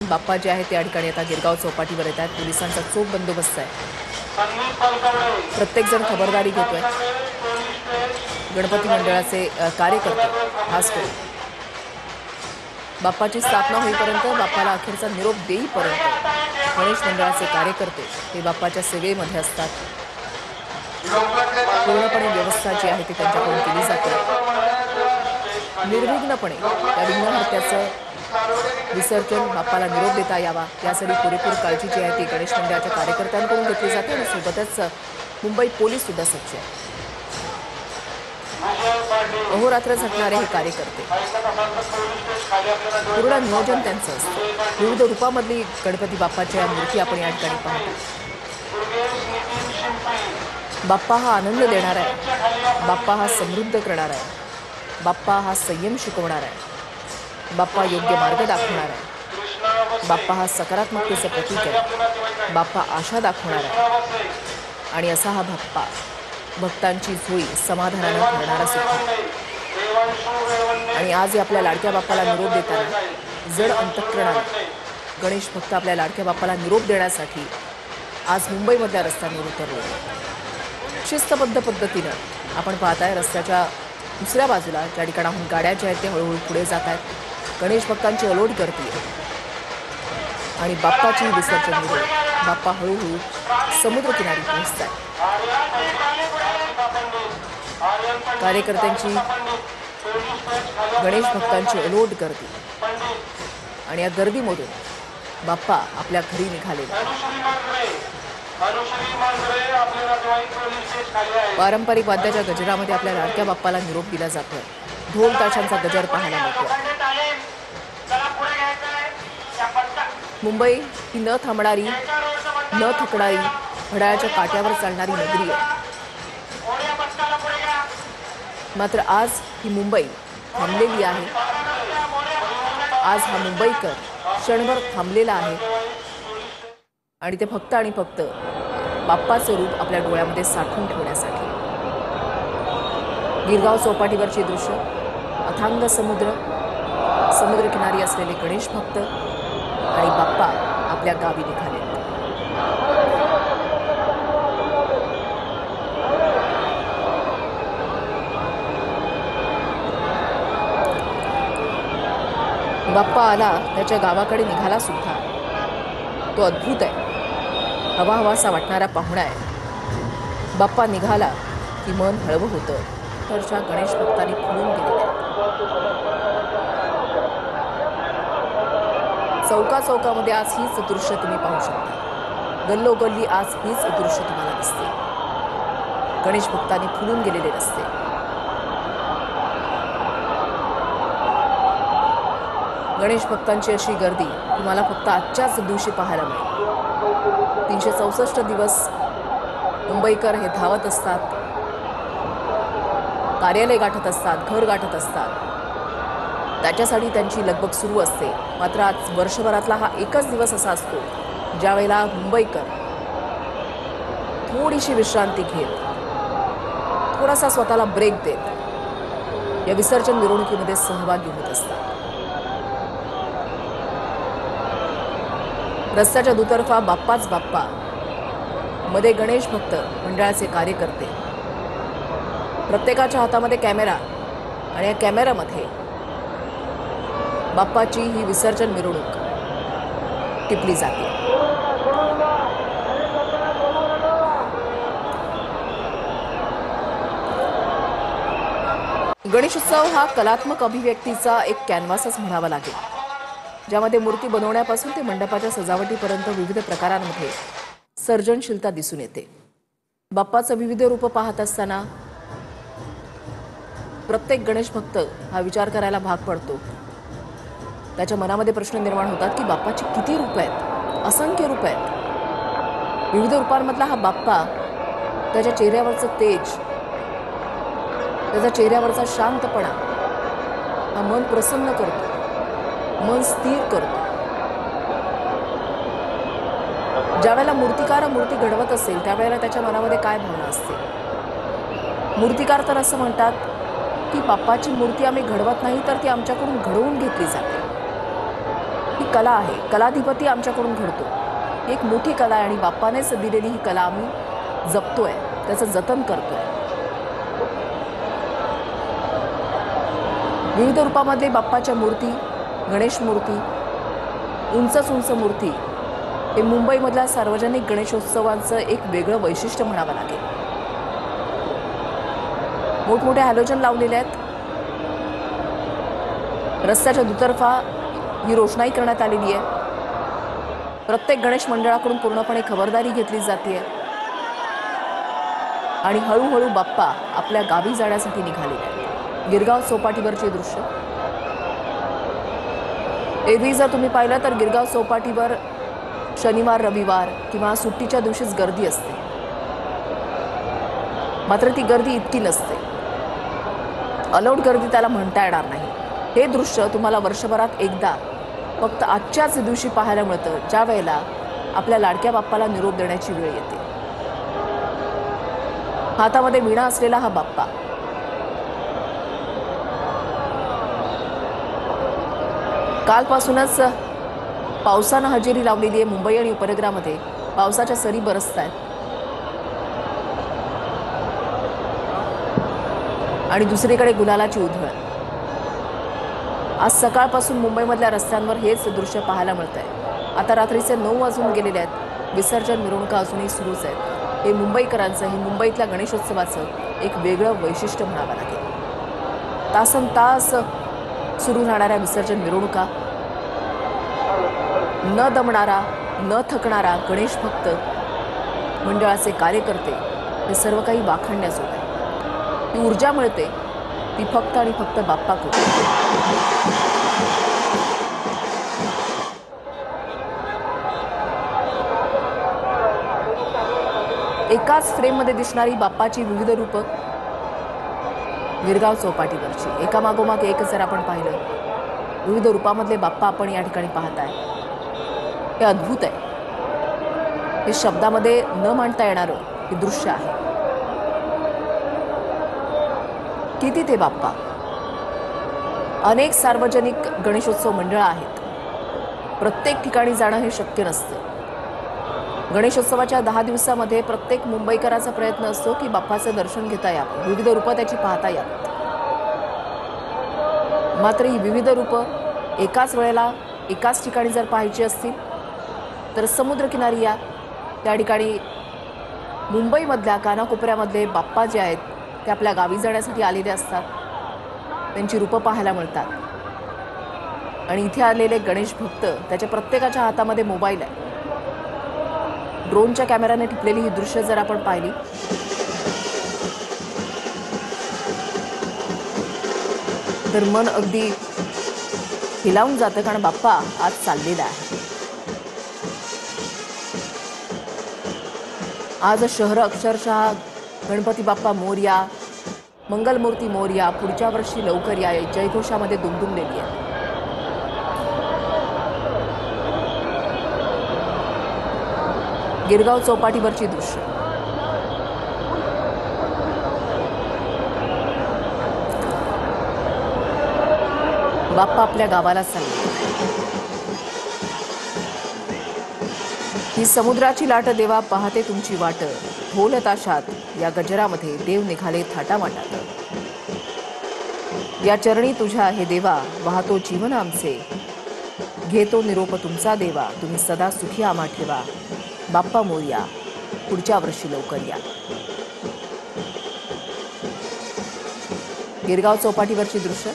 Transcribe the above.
बाप्पा जे आहे त्या ठिकाणी आता गिरगाव चौपाटीवर येत आहेत। पोलिसांचा चोख बंदोबस्त आहे। प्रत्येकजण खबरदारी घेतोय। गणपती मंडळाचे कार्यकर्ते खास करून बाप्पाची स्थापना होईपर्यंत, बाप्पाला अखेरचा निरोप देईपर्यंत गणेश मंडळाचे कार्यकर्ते हे बाप्पाच्या सेवेमध्ये असतात। पूर्णपणे व्यवस्था जी आहे ती त्यांच्याकडून केली जाते। निर्विघ्नपणे त्या विघ्नहर्त्याचं विसर्जन बाप्पाला निरोप देता यावा यासाठी पुरेपूर काळजी जी आहे ती गणेश मंडळाच्या कार्यकर्त्यांकडून घेतली जाते आणि सोबतच मुंबई पोलीस सुद्धा सज्ज आहे। अहोरात्र झटणारे हे कार्यकर्ते, पूर्ण नियोजन त्यांचं असतं। विविध रूपामधली गणपती बाप्पाच्या मूर्ती आपण या ठिकाणी पाहतो। बाप्पा हा आनंद देणारा आहे, बाप्पा हा समृद्ध करणारा आहे, बाप्पा हा संयम शिकवणारा आहे, बाप्पा योग्य मार्ग दाखवणारा आहे, बाप्पा हा सकारात्मकतेचं प्रतीक आहे, बाप्पा आशा दाखवणारा आहे आणि असा हा बाप्पा भक्तांची झोळी समाधानाने भरणारा सुद्धा। आणि आज आपल्या लाडक्या बाप्पाला निरोप देताना जड अंतःकरणाने गणेश भक्त आपल्या लाडक्या बाप्पाला निरोप देण्यासाठी आज मुंबईमधल्या रस्त्यांवर उतरले। शिस्तबद्ध पद्धतीनं आपण पाहताय रस्त्याच्या दुसऱ्या बाजूला ज्या ठिकाणाहून गाड्या ज्या आहेत ते हळूहळू पुढे जात आहेत। गणेश भक्तांची अलोट गर्दी आहे आणि बाप्पाची विसर्जन होते। बाप्पा हळूहळू समुद्रकिनारी पोहोचत आहेत। कार्यकर्त्यांची, गणेश भक्तांची अलोट गर्दी आणि या गर्दीमधून बाप्पा आपल्या घरी निघालेला। पारंपरिक वाद्याच्या गजरामध्ये आपल्या लाडक्या बाप्पाला निरोप दिला जातोय। ढोल ताशांचा गजर पाहायला मिळतो। मुंबई ही न थांबणारी, न थकणारी, घड्याळाच्या काट्यावर चालणारी नगरी आहे। मात्र आज ही मुंबई थांबलेली आहे। आज हा मुंबईकर क्षणभर थांबलेला आहे आणि ते फक्त आणि फक्त बाप्पाचं रूप आपल्या डोळ्यामध्ये साठवून ठेवण्यासाठी। गिरगाव चौपाटीवरची दृश्य, अथांग समुद्र, समुद्रकिनारी असलेले गणेश भक्त आणि बाप्पा आपल्या गावी निघाले। बाप्पा आला, त्याच्या गावाकडे निघाला सुद्धा। तो अद्भुत आहे, हवा हवासा वाटणारा पाहुणा आहे। बाप्पा निघाला की मन हळवं होतं। तरच्या गणेश भक्तांनी फुलून गेलेले आहेत। चौका चौकामध्ये आज हीच दृश्य तुम्ही पाहू शकता। गल्लोगल्ली आज हीच दृश्य तुम्हाला दिसते। गणेश भक्तांनी फुलून गेलेले रस्ते, गणेश भक्तांची अशी गर्दी तुम्हाला फक्त आजच्याच दिवशी पाहायला मिळेल। 364 दिवस मुंबईकर हे धावत असतात, कार्यालय गाठत असतात, घर गाठत असतात, त्याच्यासाठी त्यांची लगबग सुरू असते। मात्र आज वर्षभरातला हा एकच दिवस असा असतो ज्यावेळेला मुंबईकर थोडीशी विश्रांती घेत, थोडासा स्वतःला ब्रेक देत या विसर्जन मिरवणुकीमध्ये सहभागी होत असतात। रस्त्याच्या दुतर्फा बाप्पाच बाप्पा, मध्ये गणेश भक्त मंडळाचे कार्यकर्ते, प्रत्येकाच्या हातामध्ये कॅमेरा आणि या कॅमेऱ्यामध्ये बाप्पाची ही विसर्जन मिरवणूक टिपली जाते। गणेशोत्सव हा कलात्मक अभिव्यक्तीचा एक कॅनव्हासच म्हणावा लागेल, ज्यामध्ये मूर्ती बनवण्यापासून ते मंडपाच्या सजावटीपर्यंत विविध प्रकारांमध्ये सर्जनशीलता दिसून येते। बाप्पाचं विविध रूप पाहत असताना प्रत्येक गणेश भक्त हा विचार करायला भाग पडतो। त्याच्या मनामध्ये प्रश्न निर्माण होतात की बाप्पाची किती रूप आहेत, असंख्य रूप आहेत। विविध रूपांमधला हा बाप्पा, त्याच्या चेहऱ्यावरचं तेज, त्याच्या चेहऱ्यावरचा शांतपणा हा मन प्रसन्न करतो, मन स्थिर करतो। ज्यावेळेला मूर्तिकार मूर्ती घडवत असेल त्यावेळेला त्याच्या मनामध्ये काय भावना असते? मूर्तिकार तर असं म्हणतात की बाप्पाची मूर्ती आम्ही घडवत नाही तर ती आमच्याकडून घडवून घेतली जाते। ही कला आहे, कलाधिपती आमच्याकडून घडतो. ही एक मोठी कला आहे आणि बाप्पानेच दिलेली ही कला आम्ही जपतोय, त्याचं जतन करतोय. विविध रूपामध्ये बाप्पाच्या मूर्ती, गणेश मूर्ती, उंच मूर्ती हे मुंबईमधल्या सार्वजनिक गणेशोत्सवांचं एक वेगळं वैशिष्ट्य म्हणावं लागेल. मोठमोठे हॅलोजन लावलेले आहेत. रस्त्याच्या दुतर्फा ही रोषणाई करण्यात आलेली आहे. प्रत्येक गणेश मंडळाकडून पूर्णपणे खबरदारी घेतली जाते आणि हळूहळू बाप्पा आपल्या गावी जाण्यासाठी निघालेले आहेत. गिरगाव चौपाटीवरचे दृश्य. एरवी जर तुम्ही पाहिलं तर गिरगाव चौपाटीवर शनिवार, रविवार किंवा सुट्टीच्या दिवशीच गर्दी असते. मात्र ती गर्दी इतकी नसते. अलाउड गर्दी त्याला म्हणता येणार नाही. हे दृश्य तुम्हाला वर्षभरात एकदा फक्त आजच्याच दिवशी पाहायला मिळतं, ज्या वेळेला आपल्या लाडक्या बाप्पाला निरोप देण्याची वेळ येते. हातामध्ये वीणा असलेला हा बाप्पा कालपासूनच पावसानं हजेरी लावलेली आहे. मुंबई आणि उपनगरामध्ये पावसाच्या सरी बरसत आहेत आणि दुसरीकडे गुलालाची उधळण. आज सकाळपासून मुंबईमधल्या रस्त्यांवर हेच दृश्य पाहायला मिळतंय. आता रात्रीचे 9 वाजून गेलेले आहेत. विसर्जन मिरवणुका अजूनही सुरूच आहेत. हे मुंबईकरांचं, हे मुंबईतल्या गणेशोत्सवाचं एक वेगळं वैशिष्ट्य म्हणावं लागेल. तासनतास सुरू राहणाऱ्या विसर्जन मिरवणुका, न दमणारा, न थकणारा गणेश भक्त, मंडळाचे कार्यकर्ते, हे सर्व काही वाखाणण्याजोग आहे. ती ऊर्जा मिळते ती फक्त आणि फक्त बाप्पाकडून. एकाच फ्रेममध्ये दिसणारी बाप्पाची विविध रूपं गिरगाव चौपाटीवरची एकामागोमाग एक जर आपण पाहिलं, विविध रूपामधले बाप्पा आपण या ठिकाणी पाहताय. हे अद्भुत आहे. हे शब्दामध्ये न मांडता येणारं हे दृश्य आहे. किती ते बाप्पा. अनेक सार्वजनिक गणेशोत्सव मंडळं आहेत. प्रत्येक ठिकाणी जाणं हे शक्य नसतं. गणेशोत्सवाच्या 10 दिवसामध्ये प्रत्येक मुंबईकराचा प्रयत्न असतो की बाप्पाचं दर्शन घेता यावं, विविध रूपं त्याची पाहता यावीत. मात्र ही विविध रूपं एकाच वेळेला एकाच ठिकाणी जर पाहायची असतील तर समुद्रकिनारी या, त्या ठिकाणी मुंबईमधल्या कानाकोपऱ्यामधले बाप्पा जे आहेत ते आपल्या गावी जाण्यासाठी आलेले असतात. त्यांची रूपं पाहायला मिळतात आणि इथे आलेले गणेश भक्त, त्याच्या प्रत्येकाच्या हातामध्ये मोबाईल आहे. ड्रोनच्या कॅमेऱ्याने टिपलेली ही दृश्य जर आपण पाहिली तर मन अगदी हिलावून जातं, कारण बाप्पा आज चाललेला आहे. आज शहर अक्षरशः गणपती बाप्पा मोरया, मंगलमूर्ती मोरया, पुढच्या वर्षी लवकर या जयघोषामध्ये दुमदुमलेली आहे. गिरगाव चौपाटीवरची दृश्य. बाप्पा आपल्या गावाला चालले. ही समुद्राची लाट देवा पाहते तुमची वाट, ढोल ताशात या गजरामध्ये देव निघाले थाटामाटात. या चरणी तुझ्या हे देवा वाहतो जीवन आमचे, घेतो निरोप तुमचा देवा, तुम्ही सदा सुखी आम्हा ठेवा. बाप्पा मोरया, पुढच्या वर्षी लवकर या. गिरगाव चौपाटीवरची दृश्य.